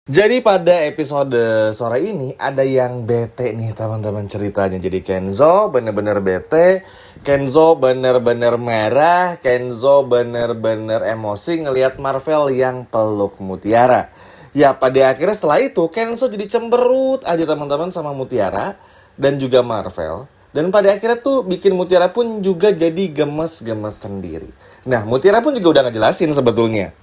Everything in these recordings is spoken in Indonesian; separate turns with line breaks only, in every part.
Jadi pada episode sore ini ada yang bete nih teman-teman ceritanya. Jadi Kenzo bener-bener bete, Kenzo bener-bener marah, Kenzo bener-bener emosi ngelihat Marvel yang peluk Mutiara. Ya pada akhirnya setelah itu Kenzo jadi cemberut aja teman-teman sama Mutiara dan juga Marvel. Dan pada akhirnya tuh bikin Mutiara pun juga jadi gemes-gemes sendiri. Nah Mutiara pun juga udah ngejelasin sebetulnya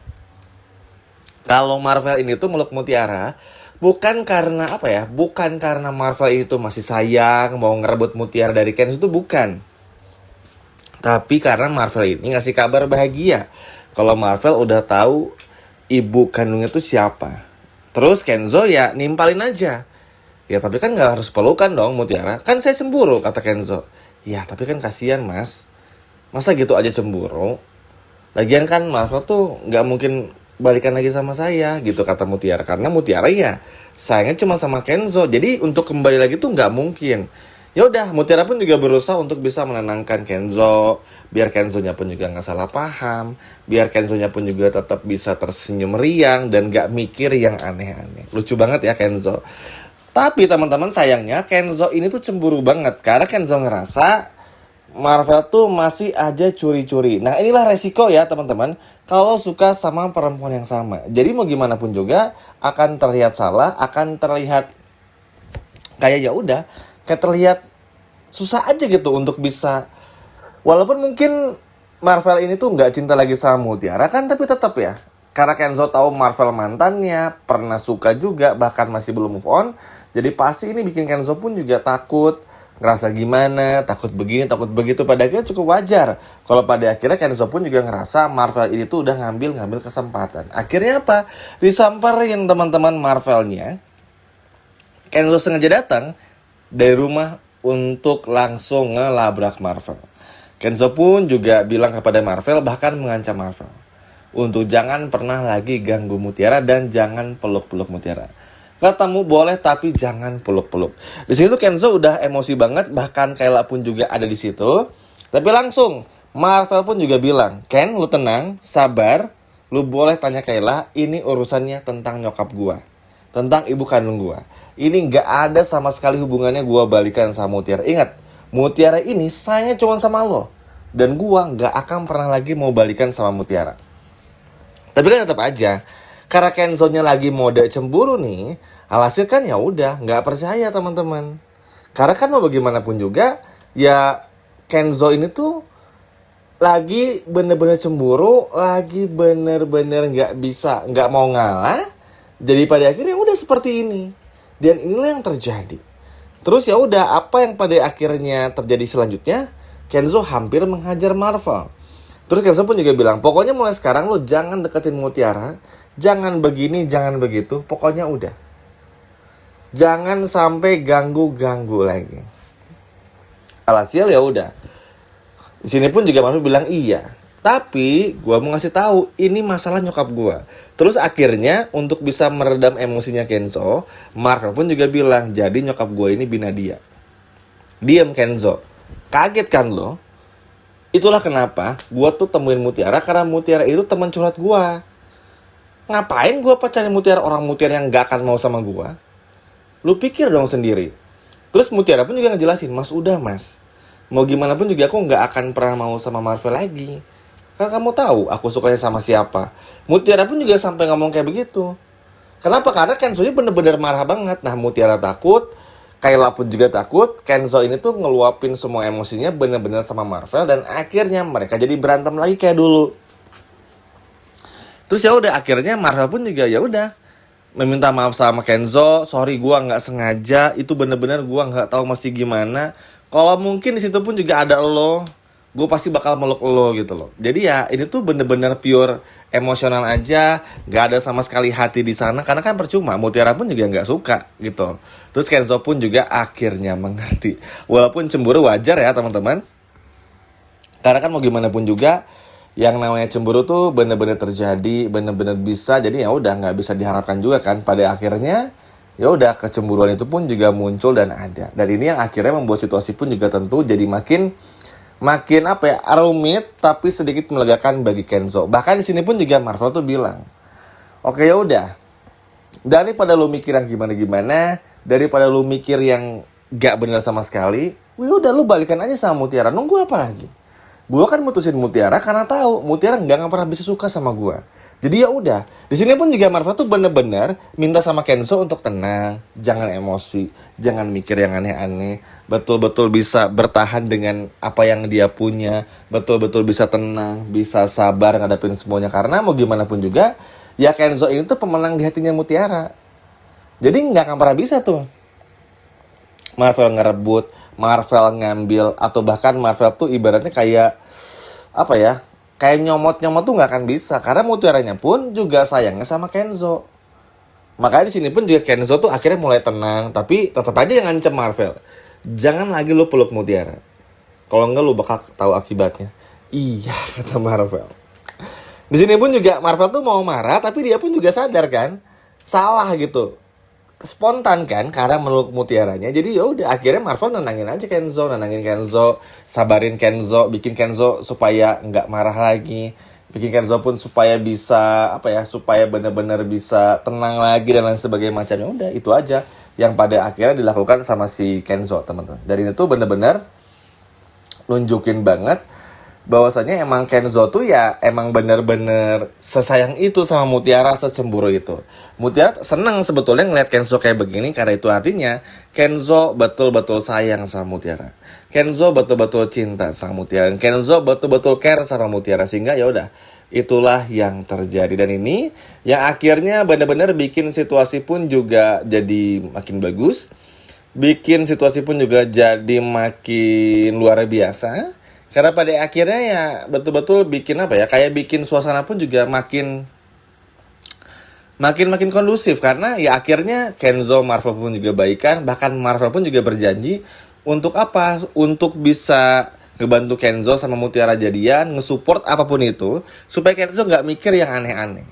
kalau Marvel ini tuh meluk Mutiara bukan karena apa ya? Bukan karena Marvel itu masih sayang mau ngerebut Mutiara dari Kenzo itu bukan. Tapi karena Marvel ini ngasih kabar bahagia kalau Marvel udah tahu ibu kandungnya tuh siapa. Terus Kenzo ya nimpalin aja. Ya tapi kan nggak harus pelukan dong Mutiara. Kan saya cemburu kata Kenzo. Ya tapi kan kasihan mas. Masa gitu aja cemburu? Lagian kan Marvel tuh nggak mungkin balikan lagi sama saya gitu kata Mutiara. Karena Mutiara ya sayangnya cuma sama Kenzo. Jadi untuk kembali lagi tuh nggak mungkin. Ya udah Mutiara pun juga berusaha untuk bisa menenangkan Kenzo. Biar Kenzonya pun juga nggak salah paham. Biar Kenzonya pun juga tetap bisa tersenyum riang dan nggak mikir yang aneh-aneh. Lucu banget ya Kenzo. Tapi teman-teman sayangnya Kenzo ini tuh cemburu banget. Karena Kenzo ngerasa Marvel tuh masih aja curi-curi. Nah inilah resiko ya teman-teman kalau suka sama perempuan yang sama. Jadi mau gimana pun juga akan terlihat salah, akan terlihat kayak ya udah, kayak terlihat susah aja gitu untuk bisa. Walaupun mungkin Marvel ini tuh nggak cinta lagi sama Mutiara kan, tapi tetap ya. Karena Kenzo tahu Marvel mantannya, pernah suka juga, bahkan masih belum move on. Jadi pasti ini bikin Kenzo pun juga takut, ngerasa gimana, takut begini, takut begitu. Pada akhirnya cukup wajar. Kalau pada akhirnya Kenzo pun juga ngerasa Marvel ini tuh udah ngambil kesempatan. Akhirnya apa? Disamperin teman-teman Marvelnya. Kenzo sengaja datang dari rumah untuk langsung ngelabrak Marvel. Kenzo pun juga bilang kepada Marvel, bahkan mengancam Marvel untuk jangan pernah lagi ganggu Mutiara dan jangan peluk-peluk Mutiara. Ketemu boleh tapi jangan peluk-peluk. Di sini tuh Kenzo udah emosi banget, bahkan Kayla pun juga ada di situ. Tapi langsung Marvel pun juga bilang, "Ken, lu tenang, sabar. Lu boleh tanya Kayla, ini urusannya tentang nyokap gua, tentang ibu kandung gua. Ini nggak ada sama sekali hubungannya gua balikan sama Mutiara. Ingat, Mutiara ini sayangnya cuma sama lo. Dan gua nggak akan pernah lagi mau balikan sama Mutiara." Tapi kan tetap aja, karena Kenzo-nya lagi mode cemburu nih, alhasil kan ya udah nggak percaya teman-teman. Karena kan mau bagaimanapun juga, ya Kenzo ini tuh lagi bener-bener cemburu, lagi bener-bener nggak bisa, nggak mau ngalah. Jadi pada akhirnya udah seperti ini. Dan inilah yang terjadi. Terus ya udah apa yang pada akhirnya terjadi selanjutnya? Kenzo hampir menghajar Marvel. Terus Kenzo pun juga bilang, pokoknya mulai sekarang lo jangan deketin Mutiara, jangan begini, jangan begitu, pokoknya udah. Jangan sampai ganggu-ganggu lagi. Alhasil ya udah. Di sini pun juga Marvel bilang iya. Tapi gue mau ngasih tahu ini masalah nyokap gue. Terus akhirnya untuk bisa meredam emosinya Kenzo, Marvel pun juga bilang jadi nyokap gue ini bina dia. Diam Kenzo. Kaget kan lo? Itulah kenapa gue tuh temuin Mutiara, karena Mutiara itu teman curhat gue. Ngapain gue pacarin Mutiara, orang Mutiara yang gak akan mau sama gue? Lu pikir dong sendiri. Terus Mutiara pun juga ngejelasin, mas udah mas, mau gimana pun juga aku gak akan pernah mau sama Marvel lagi. Karena kamu tahu aku sukanya sama siapa. Mutiara pun juga sampai ngomong kayak begitu. Kenapa? Karena Kenzo-nya bener-bener marah banget. Nah Mutiara takut, Kayla pun juga takut. Kenzo ini tuh ngeluapin semua emosinya bener-bener sama Marvel. Dan akhirnya mereka jadi berantem lagi kayak dulu. Terus ya udah akhirnya Marvel pun juga ya udah meminta maaf sama Kenzo. Sorry gua nggak sengaja. Itu bener-bener gua nggak tahu masih gimana. Kalau mungkin di situ pun juga ada lo, gue pasti bakal meluk lo gitu loh. Jadi ya ini tuh bener-bener pure emosional aja, nggak ada sama sekali hati di sana. Karena kan percuma, Mutiara pun juga nggak suka gitu. Terus Kenzo pun juga akhirnya mengerti. Walaupun cemburu wajar ya teman-teman. Karena kan mau gimana pun juga, yang namanya cemburu tuh bener-bener terjadi, bener-bener bisa. Jadi ya udah nggak bisa diharapkan juga kan. Pada akhirnya ya udah kecemburuan itu pun juga muncul dan ada. Dan ini yang akhirnya membuat situasi pun juga tentu jadi makin apa ya, rumit tapi sedikit melegakan bagi Kenzo. Bahkan di sini pun juga Marvel tuh bilang, oke ya udah, Daripada lu mikir yang gimana-gimana, daripada lu mikir yang gak bener sama sekali, udah lu balikan aja sama Mutiara. Nunggu apa lagi? Gue kan mutusin Mutiara karena tahu Mutiara nggak pernah bisa suka sama gue. Jadi ya udah. Di sini pun juga Marva tuh bener-bener minta sama Kenzo untuk tenang, jangan emosi, jangan mikir yang aneh-aneh, betul-betul bisa bertahan dengan apa yang dia punya, betul-betul bisa tenang, bisa sabar ngadepin semuanya. Karena mau gimana pun juga, ya Kenzo ini tuh pemenang di hatinya Mutiara. Jadi nggak akan pernah bisa tuh Marvel ngerebut, Marvel ngambil, atau bahkan Marvel tuh ibaratnya kayak apa ya? Kayak nyomot-nyomot tuh nggak akan bisa karena Mutiaranya pun juga sayangnya sama Kenzo. Makanya di sini pun juga Kenzo tuh akhirnya mulai tenang, tapi tetap aja yang ngancem Marvel. Jangan lagi lu peluk Mutiara. Kalau enggak lu bakal tahu akibatnya. Iya, kata Marvel. Di sini pun juga Marvel tuh mau marah, tapi dia pun juga sadar kan, salah gitu. Spontan kan karena meluk Mutiaranya. Jadi ya udah akhirnya Marvel nenangin aja Kenzo, sabarin Kenzo, bikin Kenzo supaya nggak marah lagi, bikin Kenzo pun supaya bisa supaya benar-benar bisa tenang lagi dan lain sebagainya macamnya. Udah itu aja yang pada akhirnya dilakukan sama si Kenzo, teman-teman. Dari itu benar-benar nunjukin banget bahwasanya emang Kenzo tuh ya emang bener-bener sesayang itu sama Mutiara, secemburu itu. Mutiara seneng sebetulnya ngeliat Kenzo kayak begini karena itu artinya Kenzo betul-betul sayang sama Mutiara. Kenzo betul-betul cinta sama Mutiara. Kenzo betul-betul care sama Mutiara, sehingga ya udah itulah yang terjadi. Dan ini yang akhirnya benar-benar bikin situasi pun juga jadi makin bagus. Bikin situasi pun juga jadi makin luar biasa. Karena pada akhirnya ya betul-betul bikin kayak bikin suasana pun juga makin kondusif. Karena ya akhirnya Kenzo Marvel pun juga baikan. Bahkan Marvel pun juga berjanji untuk apa? Untuk bisa ngebantu Kenzo sama Mutiara jadian, ngesupport apapun itu, supaya Kenzo gak mikir yang aneh-aneh.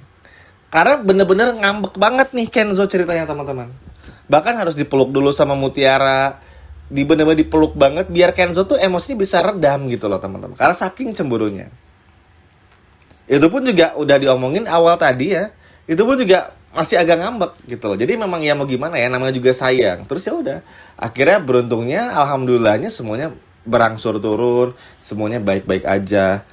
Karena bener-bener ngambek banget nih Kenzo ceritanya, teman-teman. Bahkan harus dipeluk dulu sama Mutiara, bener-bener dipeluk banget biar Kenzo tuh emosinya bisa redam gitu loh, teman-teman. Karena saking cemburunya. Itu pun juga udah diomongin awal tadi ya. Itu pun juga masih agak ngambek gitu loh. Jadi memang ya mau gimana ya, namanya juga sayang. Terus ya udah. Akhirnya beruntungnya alhamdulillahnya semuanya berangsur turun, semuanya baik-baik aja.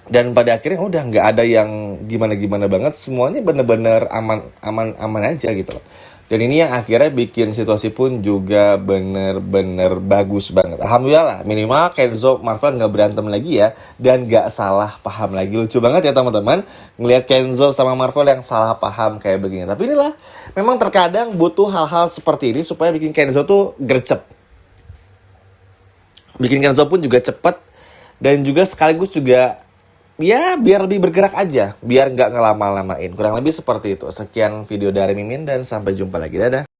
Dan pada akhirnya udah nggak ada yang gimana-gimana banget, semuanya bener-bener aman aja gitu loh. Dan ini yang akhirnya bikin situasi pun juga bener-bener bagus banget. Alhamdulillah lah, minimal Kenzo Marvel nggak berantem lagi ya, dan nggak salah paham lagi. Lucu banget ya teman-teman, ngelihat Kenzo sama Marvel yang salah paham kayak begini. Tapi inilah, memang terkadang butuh hal-hal seperti ini supaya bikin Kenzo tuh gercep. Bikin Kenzo pun juga cepet, dan juga sekaligus juga ya biar lebih bergerak aja, biar nggak ngelama-lamain. Kurang lebih seperti itu. Sekian video dari Mimin dan sampai jumpa lagi. Dadah.